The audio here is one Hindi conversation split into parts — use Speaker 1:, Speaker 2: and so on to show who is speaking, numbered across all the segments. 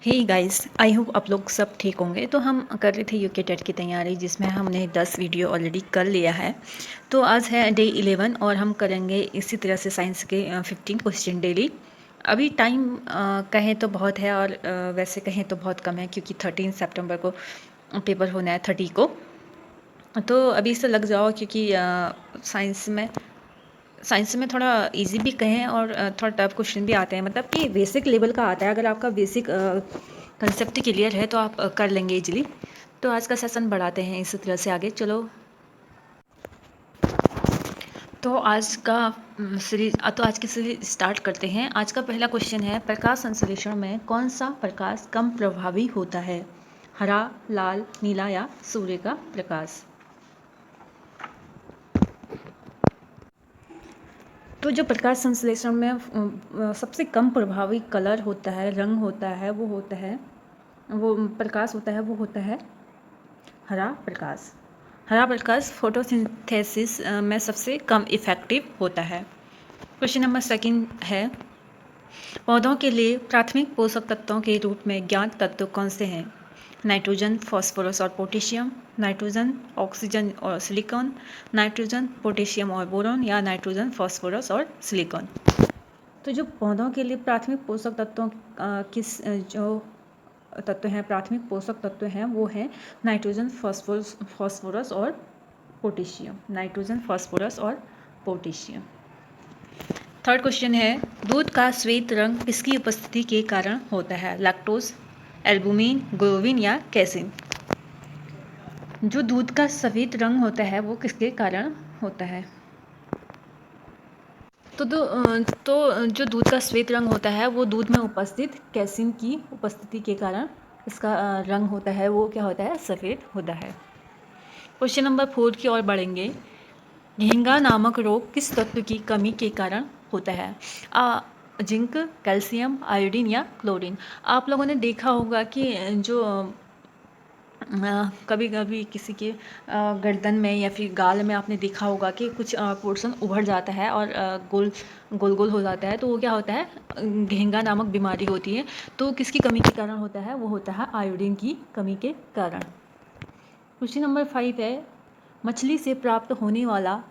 Speaker 1: हे गाइस, आई होप आप लोग सब ठीक होंगे। तो हम कर रहे थे यूके टेट की तैयारी, जिसमें हमने 10 वीडियो ऑलरेडी कर लिया है। तो आज है डे 11 और हम करेंगे इसी तरह से साइंस के 15 क्वेश्चन डेली। अभी टाइम कहें तो बहुत है और वैसे कहें तो बहुत कम है, क्योंकि 13 सितंबर को पेपर होना है, 30 को। तो अभी से लग जाओ, क्योंकि साइंस में थोड़ा इजी भी कहें और थोड़ा टफ क्वेश्चन भी आते हैं, मतलब कि बेसिक लेवल का आता है। अगर आपका बेसिक कंसेप्ट क्लियर है तो आप कर लेंगे इजीली। तो आज का सेशन बढ़ाते हैं इसी तरह से आगे, चलो। तो आज की सीरीज स्टार्ट करते हैं। आज का पहला क्वेश्चन है, प्रकाश संश्लेषण में कौन सा प्रकाश कम प्रभावी होता है? हरा, लाल, नीला या सूर्य का प्रकाश? तो जो प्रकाश संश्लेषण में सबसे कम प्रभावी कलर होता है, रंग होता है, वो प्रकाश होता है, वो होता है हरा प्रकाश। हरा प्रकाश फोटोसिंथेसिस में सबसे कम इफेक्टिव होता है। क्वेश्चन नंबर सेकंड है, पौधों के लिए प्राथमिक पोषक तत्वों के रूप में ज्ञात तत्व कौन से हैं? नाइट्रोजन, फास्फोरस और पोटेशियम, नाइट्रोजन, ऑक्सीजन और सिलिकॉन, नाइट्रोजन, पोटेशियम और बोरॉन या नाइट्रोजन, फास्फोरस और सिलिकॉन। तो जो पौधों के लिए प्राथमिक पोषक तत्वों प्राथमिक पोषक तत्व हैं, वो हैं नाइट्रोजन, फास्फोरस और पोटेशियम। नाइट्रोजन, फास्फोरस और पोटेशियम। थर्ड क्वेश्चन है, दूध का श्वेत रंग किसकी उपस्थिति के कारण होता है? लैक्टोज, एल्बुमिन, ग्लोबिन या कैसीन? जो दूध का श्वेत रंग होता है वो किसके कारण होता है? तो जो दूध का श्वेत रंग होता है वो दूध में उपस्थित कैसीन की उपस्थिति के कारण इसका रंग होता है, वो क्या होता है? सफ़ेद होता है। क्वेश्चन नंबर 4 की ओर बढ़ेंगे। झींगा नामक रोग किस तत्व की कमी के कारण होता है? जिंक, कैल्शियम, आयोडीन या क्लोरीन? आप लोगों ने देखा होगा कि जो कभी कभी किसी के गर्दन में या फिर गाल में आपने देखा होगा कि कुछ पोर्शन उभर जाता है और गोल गोल गोल हो जाता है, तो वो क्या होता है? घेंगा नामक बीमारी होती है। तो किसकी कमी के कारण होता है? वो होता है आयोडीन की कमी के कारण। क्वेश्चन नंबर 5 है, मछली से प्राप्त होने वाला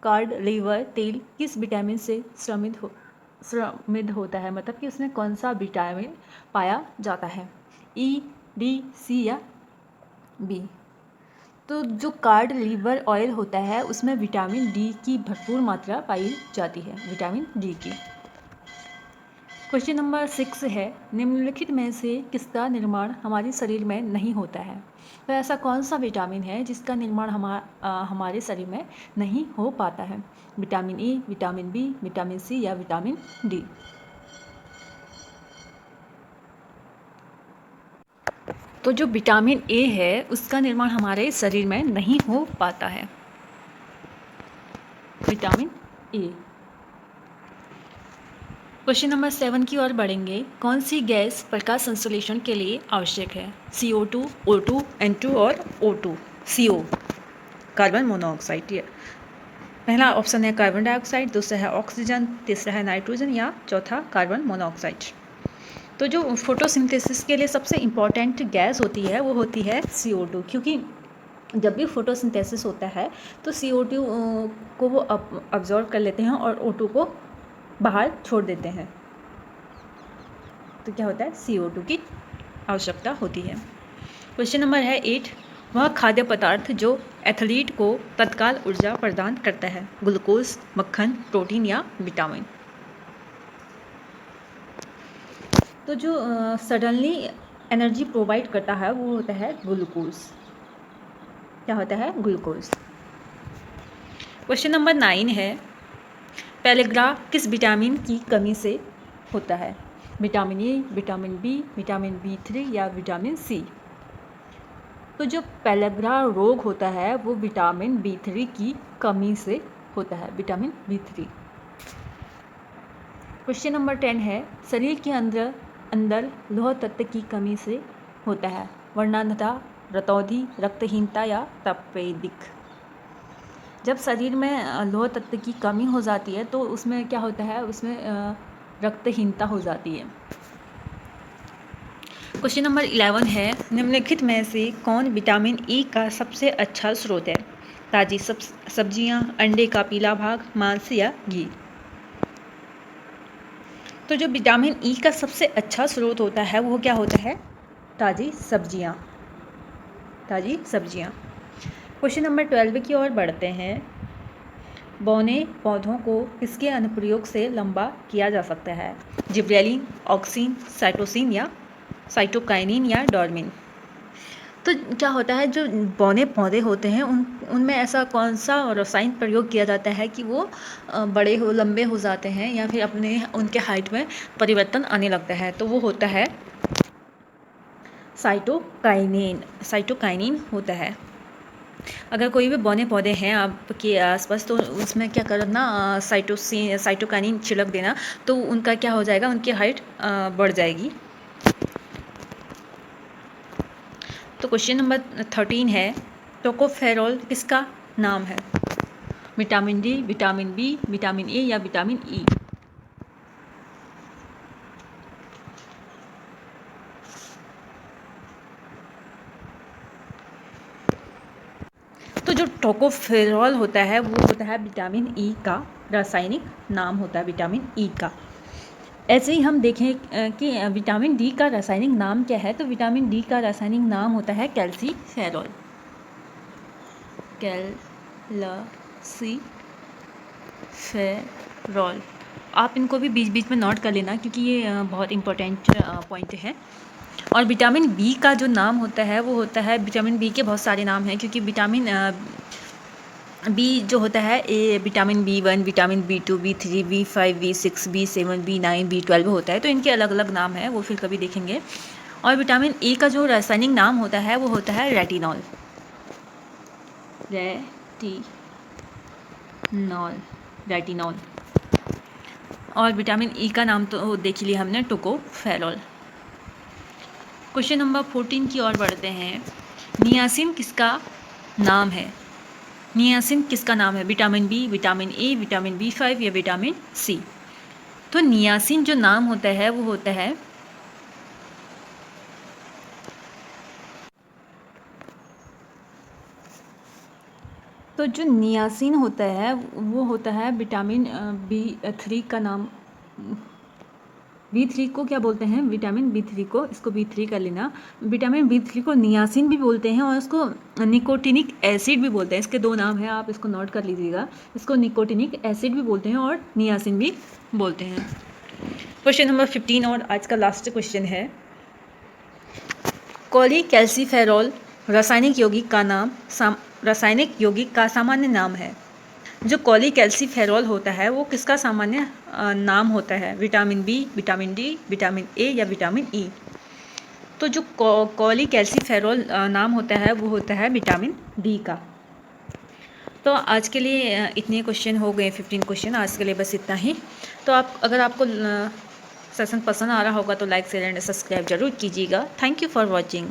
Speaker 1: कार्ड लीवर तेल किस विटामिन से समृद्ध होता है? मतलब कि उसमें कौन सा विटामिन पाया जाता है? ई, डी, सी या बी? तो जो कार्ड लीवर ऑयल होता है उसमें विटामिन डी की भरपूर मात्रा पाई जाती है, विटामिन डी की। क्वेश्चन नंबर 6 है, निम्नलिखित में से किसका निर्माण हमारे शरीर में नहीं होता है? तो ऐसा कौन सा विटामिन है जिसका निर्माण हमारे शरीर में नहीं हो पाता है? Vitamin E, vitamin B, vitamin C या विटामिन डी? तो जो विटामिन ए है उसका निर्माण हमारे शरीर में नहीं हो पाता है, विटामिन ए। क्वेश्चन नंबर 7 की ओर बढ़ेंगे। कौन सी गैस प्रकाश संश्लेषण के लिए आवश्यक है? CO2, O2, N2 और O2। CO carbon monoxide. पहला ऑप्शन है कार्बन डाइऑक्साइड, दूसरा है ऑक्सीजन, तीसरा है नाइट्रोजन या चौथा कार्बन मोनोऑक्साइड। तो जो फोटोसिंथेसिस के लिए सबसे इम्पॉर्टेंट गैस होती है वो होती है CO2, क्योंकि जब भी फोटोसिंथेसिस होता है तो CO2 को वो अब्जॉर्व कर लेते हैं और O2 को बाहर छोड़ देते हैं। तो क्या होता है? CO2 की आवश्यकता होती है। क्वेश्चन नंबर है 8, वह खाद्य पदार्थ जो एथलीट को तत्काल ऊर्जा प्रदान करता है? ग्लूकोज, मक्खन, प्रोटीन या विटामिन? तो जो सडनली एनर्जी प्रोवाइड करता है वो होता है ग्लूकोज। क्या होता है? ग्लूकोज। क्वेश्चन नंबर 9 है, पेलेग्रा किस विटामिन की कमी से होता है? Vitamin A, vitamin B, vitamin B3 या विटामिन सी? तो जो पेलेग्रा रोग होता है वो विटामिन B3 की कमी से होता है, विटामिन B3। क्वेश्चन नंबर 10 है, शरीर के अंदर लौह तत्व की कमी से होता है? वर्णांधता, रतौंधी, रक्तहीनता या तपेदिक? जब शरीर में लौह तत्व की कमी हो जाती है तो उसमें क्या होता है? उसमें रक्तहीनता हो जाती है। क्वेश्चन नंबर 11 है, निम्नलिखित में से कौन विटामिन ई का सबसे अच्छा स्रोत है? ताज़ी सब्जियां, अंडे का पीला भाग, मांस या घी? तो जो विटामिन ई का सबसे अच्छा स्रोत होता है वो क्या होता है? ताज़ी सब्जियां। ताज़ी सब्जियां। क्वेश्चन नंबर 12 की ओर बढ़ते हैं। बौने पौधों को किसके अनुप्रयोग से लंबा किया जा सकता है? जिब्रेलिन, ऑक्सिन, साइटोसिन या साइटोकाइनिन या डोर्मिन? तो क्या होता है, जो बौने पौधे होते हैं उनमें ऐसा कौन सा रसायन प्रयोग किया जाता है कि वो बड़े हो लंबे हो जाते हैं या फिर उनके हाइट में परिवर्तन आने लगता है? तो वो होता है साइटोकाइनिन। साइटोकाइनिन होता है। अगर कोई भी बौने पौधे हैं आपके आसपास तो उसमें क्या करना, साइटोकाइनिन छिड़क देना, तो उनका क्या हो जाएगा, उनकी हाइट बढ़ जाएगी। तो क्वेश्चन नंबर 13 है, टोकोफेरोल किसका नाम है? Vitamin D, vitamin B, vitamin A या विटामिन ई? तो जो टोकोफेरोल होता है वो होता है विटामिन ई का रासायनिक नाम होता है, विटामिन ई का। ऐसे ही हम देखें कि विटामिन डी का रासायनिक नाम क्या है, तो विटामिन डी का रासायनिक नाम होता है कैल्सीफेरॉल। कैल्सीफेरॉल। आप इनको भी बीच बीच में नोट कर लेना क्योंकि ये बहुत इम्पोर्टेंट पॉइंट है। और विटामिन बी का जो नाम होता है वो होता है, विटामिन बी के बहुत सारे नाम हैं क्योंकि विटामिन बी जो होता है vitamin B1, vitamin B2, B3, B5, B6, B7, B9, B12 होता है, तो इनके अलग अलग नाम हैं, वो फिर कभी देखेंगे। और विटामिन ए का जो रासायनिक नाम होता है वो होता है रेटिनॉल। रेटिनॉल। और विटामिन ई का नाम तो देख लिया हमने, टोकोफेरोल। क्वेश्चन नंबर 14 की ओर बढ़ते हैं। नियासिन किसका नाम है? नियासिन किसका नाम है? Vitamin B, vitamin A, vitamin B5 या विटामिन सी? तो नियासिन जो नाम होता है वो होता है तो जो नियासिन होता है वो होता है विटामिन B3 का नाम। B3 को क्या बोलते हैं? विटामिन B3 को, इसको B3 कर लेना। विटामिन B3 को नियासिन भी बोलते हैं और इसको निकोटिनिक एसिड भी बोलते हैं। इसके दो नाम हैं, आप इसको नोट कर लीजिएगा। इसको निकोटिनिक एसिड भी बोलते हैं और नियासिन भी बोलते हैं। क्वेश्चन नंबर 15 और आज का लास्ट क्वेश्चन है, कॉलीकैल्सीफेरॉल रासायनिक यौगिक का सामान्य नाम है। जो कॉलीकैल्सीफेरॉल होता है वो किसका सामान्य नाम होता है? Vitamin B, vitamin D, vitamin A या विटामिन ई? तो जो कॉलीकैल्सीफेरॉल नाम होता है वो होता है विटामिन डी का। तो आज के लिए इतने क्वेश्चन हो गए, 15 क्वेश्चन आज के लिए बस इतना ही। तो अगर आपको सेशन पसंद आ रहा होगा तो लाइक, शेयर एंड सब्सक्राइब जरूर कीजिएगा। Thank you for watching.